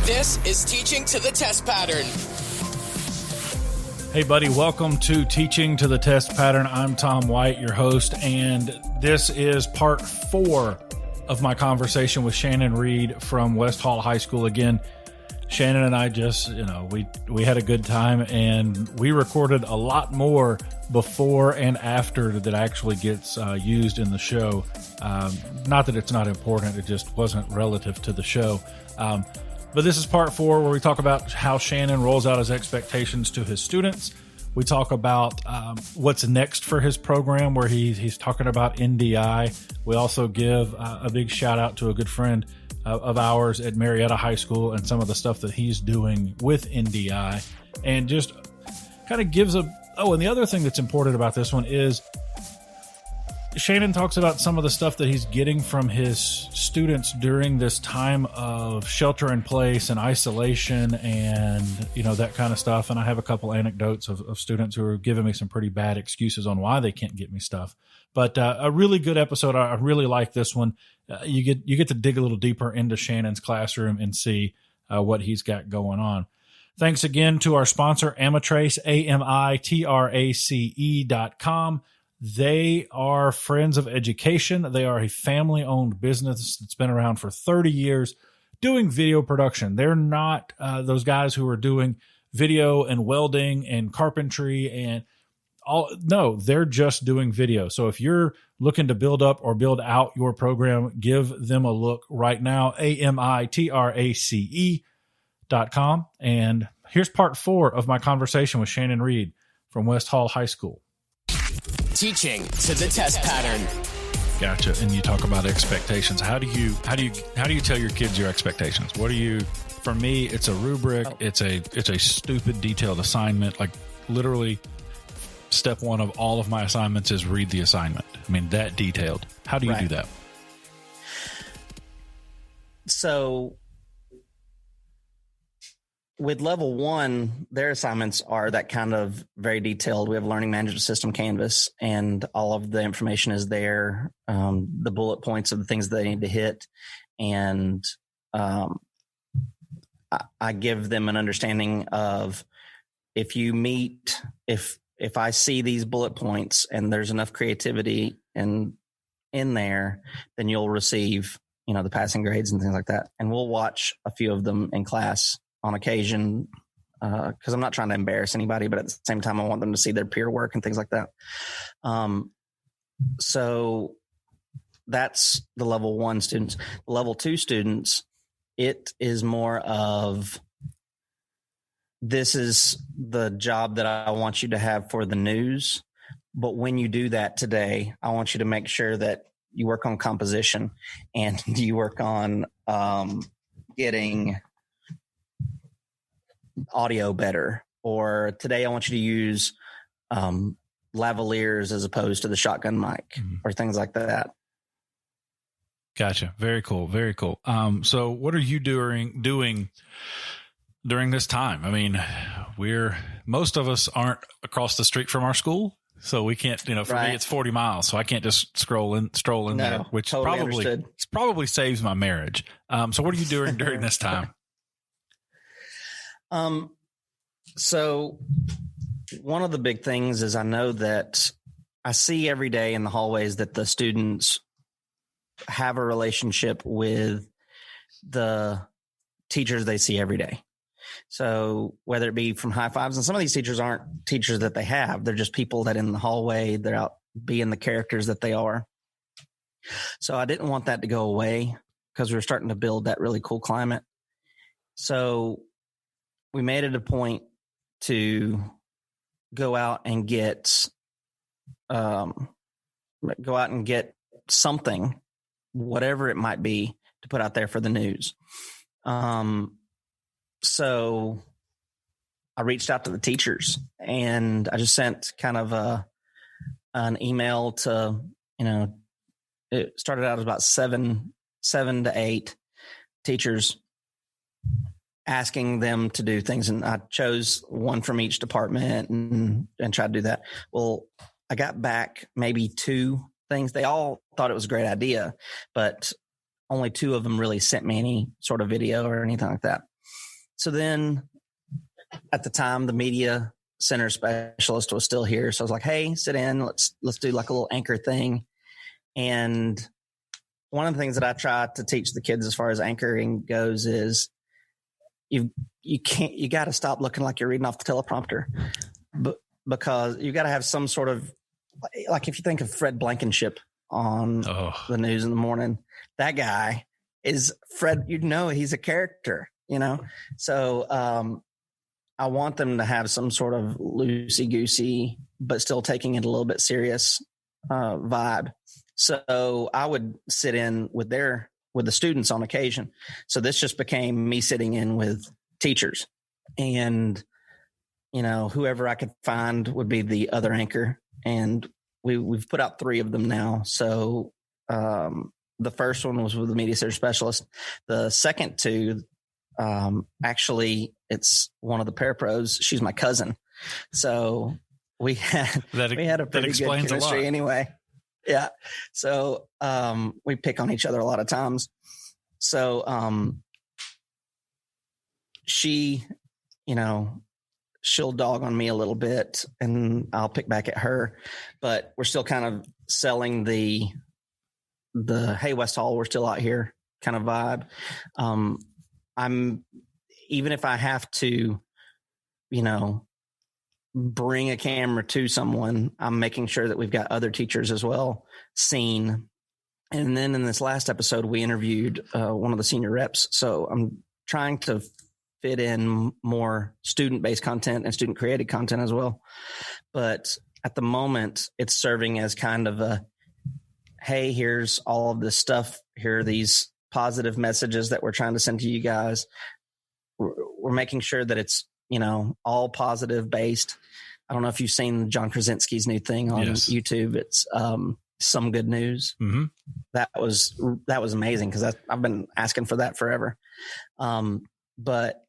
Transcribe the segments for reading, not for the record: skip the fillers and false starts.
This is Teaching to the Test Pattern. Hey, buddy, welcome to Teaching to the Test Pattern. I'm Tom White, your host, and this is part 4 of my conversation with Shannon Reed from West Hall High School. Again, Shannon and I just, we had a good time, and we recorded a lot more before and after that actually gets used in the show. Not that it's not important, it just wasn't relative to the show. But this is part 4 where we talk about how Shannon rolls out his expectations to his students. We talk about what's next for his program, where he's talking about NDI. We also give a big shout out to a good friend of ours at Marietta High School and some of the stuff that he's doing with NDI, and just kind of gives and the other thing that's important about this one is Shannon talks about some of the stuff that he's getting from his students during this time of shelter in place and isolation and, that kind of stuff. And I have a couple anecdotes of students who are giving me some pretty bad excuses on why they can't get me stuff. But a really good episode. I really like this one. You get to dig a little deeper into Shannon's classroom and see what he's got going on. Thanks again to our sponsor, Amatrace, AMITRACE.com. They are friends of education. They are a family-owned business that's been around for 30 years doing video production. They're not those guys who are doing video and welding and carpentry and all. No, they're just doing video. So if you're looking to build up or build out your program, give them a look right now, AMITRACE.com. And here's part 4 of my conversation with Shannon Reed from West Hall High School. Teaching to the Test Pattern. Gotcha. And you talk about expectations. How do you tell your kids your expectations? For me, it's a rubric. It's a stupid detailed assignment. Like literally step 1 of all of my assignments is read the assignment. I mean, that detailed. How do you do that? So with level 1, their assignments are that kind of very detailed. We have learning management system Canvas, and all of the information is there. The bullet points of the things they need to hit. And I give them an understanding of if I see these bullet points and there's enough creativity in there, then you'll receive, the passing grades and things like that. And we'll watch a few of them in class on occasion, because I'm not trying to embarrass anybody, but at the same time, I want them to see their peer work and things like that. So that's the level 1 students. Level 2 students, it is more of, this is the job that I want you to have for the news. But when you do that today, I want you to make sure that you work on composition and you work on getting audio better. Or today I want you to use lavaliers as opposed to the shotgun mic, or things like that. Gotcha. Very cool. Very cool. So what are you doing during this time? I mean, most of us aren't across the street from our school, so we can't, for me, it's 40 miles, so I can't just stroll in there, which totally probably saves my marriage. So what are you doing during this time? So one of the big things is I know that I see every day in the hallways that the students have a relationship with the teachers they see every day. So whether it be from high fives, and some of these teachers aren't teachers that they have, they're just people that in the hallway, they're out being the characters that they are. So I didn't want that to go away because we were starting to build that really cool climate. So we made it a point to go out and get something, whatever it might be, to put out there for the news. So I reached out to the teachers, and I just sent kind of an email to, it started out as about seven to 8 teachers, asking them to do things. And I chose one from each department and tried to do that. Well, I got back maybe 2 things. They all thought it was a great idea, but only 2 of them really sent me any sort of video or anything like that. So then at the time, the media center specialist was still here. So I was like, hey, sit in, let's do like a little anchor thing. And one of the things that I try to teach the kids as far as anchoring goes is you got to stop looking like you're reading off the teleprompter, but because you got to have some sort of, like if you think of Fred Blankenship on the news in the morning, that guy is Fred, he's a character, So I want them to have some sort of loosey-goosey, but still taking it a little bit serious vibe. So I would sit in with the students on occasion. So this just became me sitting in with teachers, and whoever I could find would be the other anchor. And we've put out 3 of them now. So the first one was with the media center specialist. The second 2, actually, it's one of the parapros. She's my cousin. So we had a pretty good chemistry anyway. Yeah. So we pick on each other a lot of times. So she, she'll dog on me a little bit and I'll pick back at her, but we're still kind of selling the hey, West Hall, we're still out here kind of vibe. I'm, even if I have to, bring a camera to someone, I'm making sure that we've got other teachers as well seen. And then in this last episode, we interviewed one of the senior reps. So I'm trying to fit in more student-based content and student-created content as well. But at the moment, it's serving as kind of a, hey, here's all of this stuff. Here are these positive messages that we're trying to send to you guys. We're making sure that it's, all positive based. I don't know if you've seen John Krasinski's new thing on YouTube. It's Some Good News. Mm-hmm. That was amazing because I've been asking for that forever. But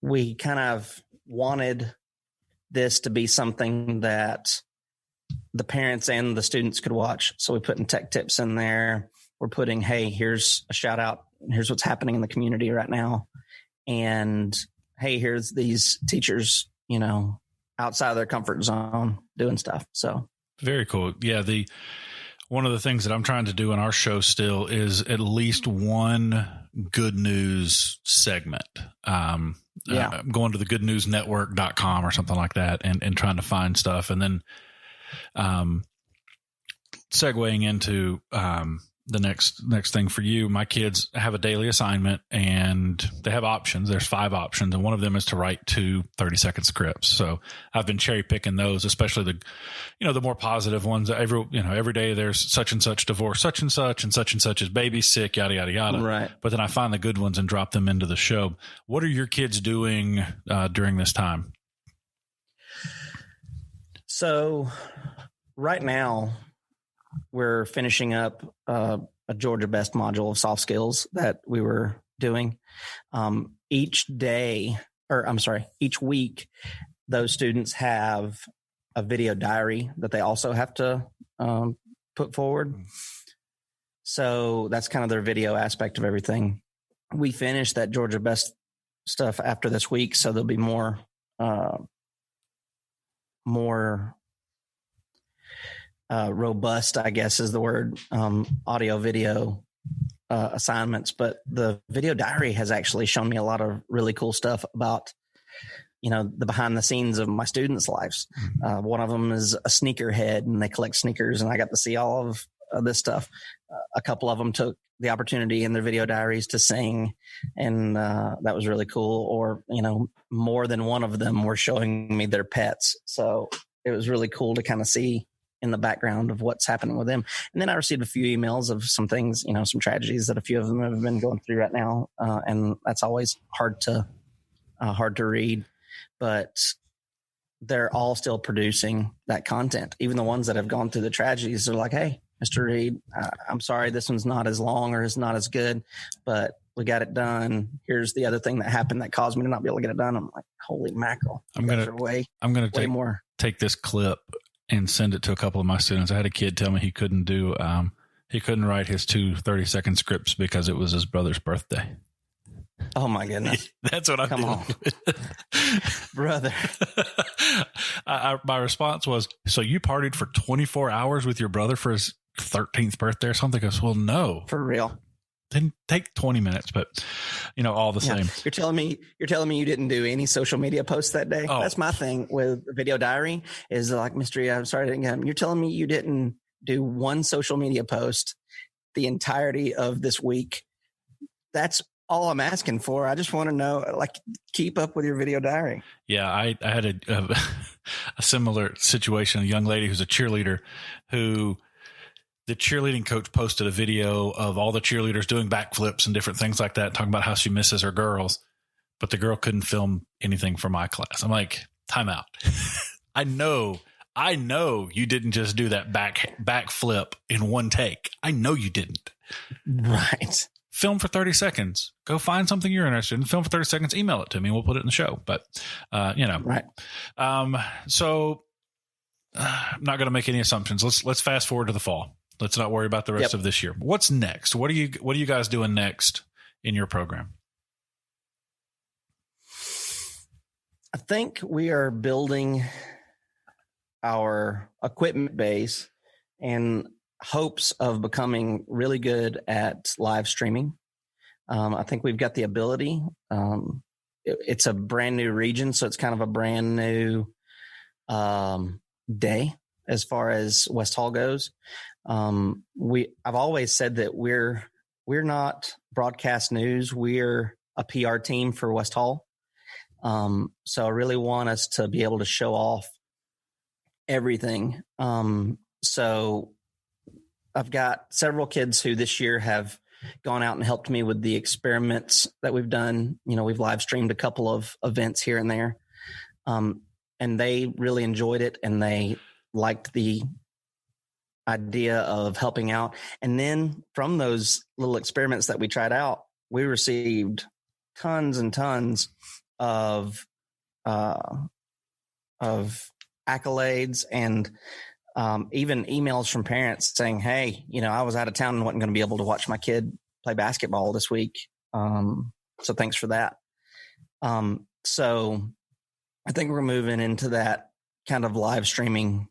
we kind of wanted this to be something that the parents and the students could watch. So we put in tech tips in there. We're putting, hey, here's a shout out. Here's what's happening in the community right now. And hey, here's these teachers, outside of their comfort zone doing stuff. So very cool. Yeah. One of the things that I'm trying to do in our show still is at least one good news segment. I'm going to the goodnewsnetwork.com or something like that and trying to find stuff. And then, segueing into, the next thing for you, my kids have a daily assignment and they have options. There's 5 options, and one of them is to write 2 30-second scripts. So I've been cherry picking those, especially the more positive ones. Every day there's such and such divorce, such and such is baby sick, yada, yada, yada. Right. But then I find the good ones and drop them into the show. What are your kids doing during this time? So right now, we're finishing up a Georgia Best module of soft skills that we were doing. Each week, those students have a video diary that they also have to put forward. So that's kind of their video aspect of everything. We finished that Georgia Best stuff after this week, so there'll be more robust, I guess is the word, audio video assignments. But the video diary has actually shown me a lot of really cool stuff about, the behind the scenes of my students' lives. One of them is a sneakerhead and they collect sneakers, and I got to see all of this stuff. A couple of them took the opportunity in their video diaries to sing, and that was really cool. Or, more than one of them were showing me their pets. So it was really cool to kind of see in the background of what's happening with them. And then I received a few emails of some things, some tragedies that a few of them have been going through right now. And that's always hard to read, but they're all still producing that content. Even the ones that have gone through the tragedies, they're like, hey, Mr. Reed, I'm sorry, this one's not as long or is not as good, but we got it done. Here's the other thing that happened that caused me to not be able to get it done. I'm like, holy mackerel. I'm going to take this clip and send it to a couple of my students. I had a kid tell me he couldn't write his 2 30-second scripts because it was his brother's birthday. Oh my goodness. That's what I'm Come doing. on. Brother. My response was, so you partied for 24 hours with your brother for his 13th birthday or something? I goes, well, no. For real. Didn't take 20 minutes, but all the same. You're telling me you didn't do any social media posts that day? Oh. That's my thing with Video Diary is like, mystery. I'm sorry I didn't get him. You're telling me you didn't do one social media post the entirety of this week. That's all I'm asking for. I just want to know, like, keep up with your Video Diary. Yeah, I had a similar situation. A young lady who's a cheerleader who the cheerleading coach posted a video of all the cheerleaders doing backflips and different things like that, talking about how she misses her girls, but the girl couldn't film anything for my class. I'm like, time out. I know you didn't just do that backflip in one take. I know you didn't. Right. Film for 30 seconds. Go find something you're interested in. Film for 30 seconds. Email it to me. We'll put it in the show. But, Right. So I'm not going to make any assumptions. Let's fast forward to the fall. Let's not worry about the rest of this year. What's next? What are you guys doing next in your program? I think we are building our equipment base in hopes of becoming really good at live streaming. I think we've got the ability. It's a brand new region, so it's kind of a brand new day as far as West Hall goes. I've always said that we're not broadcast news. We're a PR team for West Hall. So I really want us to be able to show off everything. So I've got several kids who this year have gone out and helped me with the experiments that we've done. We've live streamed a couple of events here and there. And they really enjoyed it and they liked the idea of helping out. And then from those little experiments that we tried out, we received tons and tons of accolades and even emails from parents saying, hey, I was out of town and wasn't going to be able to watch my kid play basketball this week. So thanks for that. So I think we're moving into that kind of live streaming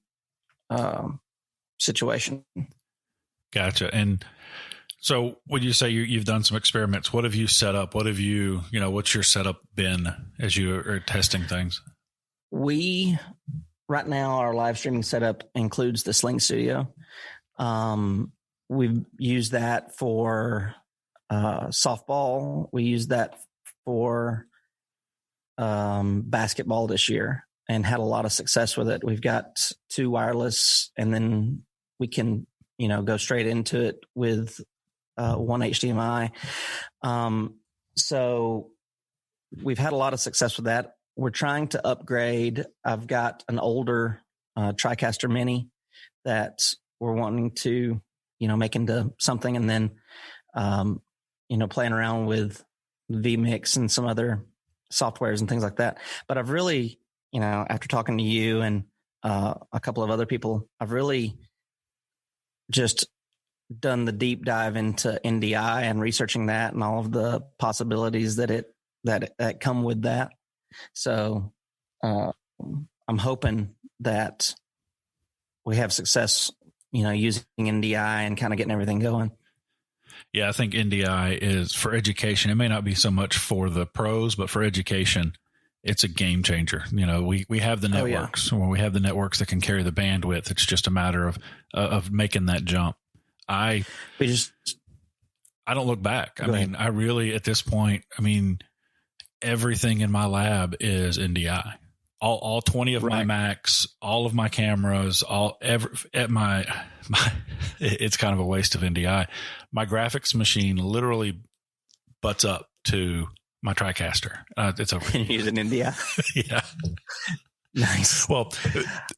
situation. Gotcha. And so when you say you've done some experiments, what have you set up? What have you, what's your setup been as you are testing things? Right now, our live streaming setup includes the Sling Studio. We've used that for softball. We used that for basketball this year and had a lot of success with it. We've got 2 wireless, and then we can, go straight into it with 1 HDMI. So we've had a lot of success with that. We're trying to upgrade. I've got an older TriCaster Mini that we're wanting to, make into something, and then, playing around with vMix and some other softwares and things like that. But I've really, after talking to you and a couple of other people, I've really just done the deep dive into NDI and researching that and all of the possibilities that come with that. So I'm hoping that we have success, using NDI and kind of getting everything going. Yeah, I think NDI is for education. It may not be so much for the pros, but for education, it's a game changer. We have the networks, or we have the networks that can carry the bandwidth. It's just a matter of making that jump. I don't look back. I really, at this point, everything in my lab is NDI. All 20 of my Macs, all of my cameras, it's kind of a waste of NDI. My graphics machine literally butts up to my TriCaster. It's a using NDI. Yeah. Nice. Well,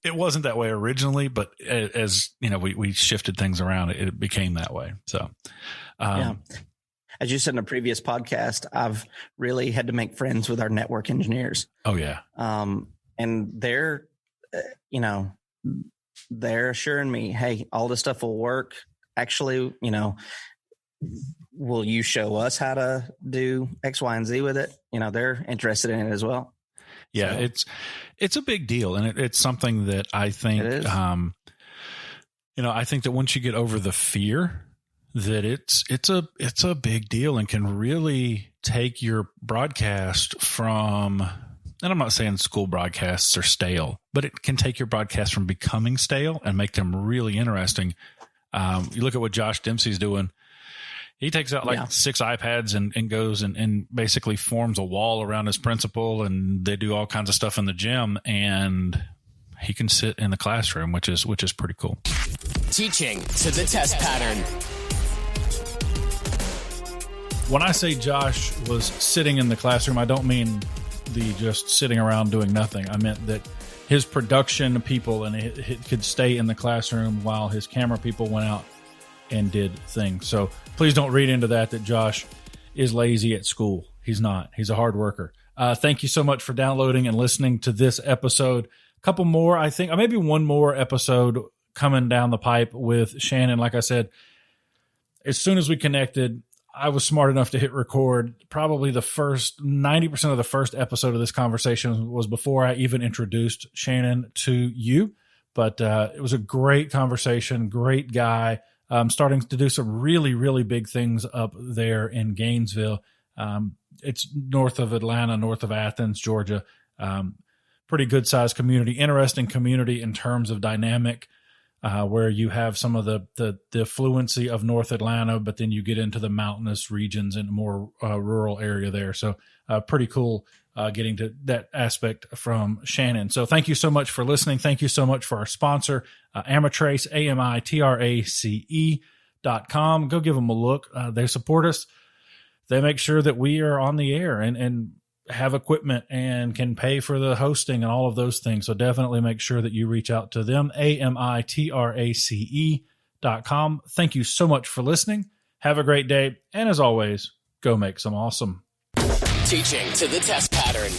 it wasn't that way originally, but as we shifted things around, it became that way. So, as you said in a previous podcast, I've really had to make friends with our network engineers. Oh yeah. And they're, they're assuring me, hey, all this stuff will work. Actually, will you show us how to do X, Y, and Z with it? They're interested in it as well. Yeah, so it's a big deal, and it's something that I think, I think that once you get over the fear, that it's a big deal and can really take your broadcast from, and I'm not saying school broadcasts are stale, but it can take your broadcast from becoming stale and make them really interesting. You look at what Josh Dempsey's doing. He takes out 6 iPads and goes and basically forms a wall around his principal, and they do all kinds of stuff in the gym, and he can sit in the classroom, which is pretty cool. Teaching to the test pattern. When I say Josh was sitting in the classroom, I don't mean the just sitting around doing nothing. I meant that his production people and it could stay in the classroom while his camera people went out and did things. So please don't read into that Josh is lazy at school. He's not. He's a hard worker. Thank you so much for downloading and listening to this episode. A couple more, I think, maybe one more episode coming down the pipe with Shannon. Like I said, as soon as we connected, I was smart enough to hit record. Probably the first 90% of the first episode of this conversation was before I even introduced Shannon to you. But it was a great conversation, great guy. Starting to do some really, really big things up there in Gainesville. It's north of Atlanta, north of Athens, Georgia. Pretty good sized community, interesting community in terms of dynamic, where you have some of the affluency of North Atlanta, but then you get into the mountainous regions and more rural area there. So pretty cool getting to that aspect from Shannon. So thank you so much for listening. Thank you so much for our sponsor, Amatrace, AMITRACE.com. Go give them a look. They support us. They make sure that we are on the air and have equipment and can pay for the hosting and all of those things. So definitely make sure that you reach out to them, AMITRACE.com. Thank you so much for listening. Have a great day. And as always, go make some awesome. Teaching to the test pattern.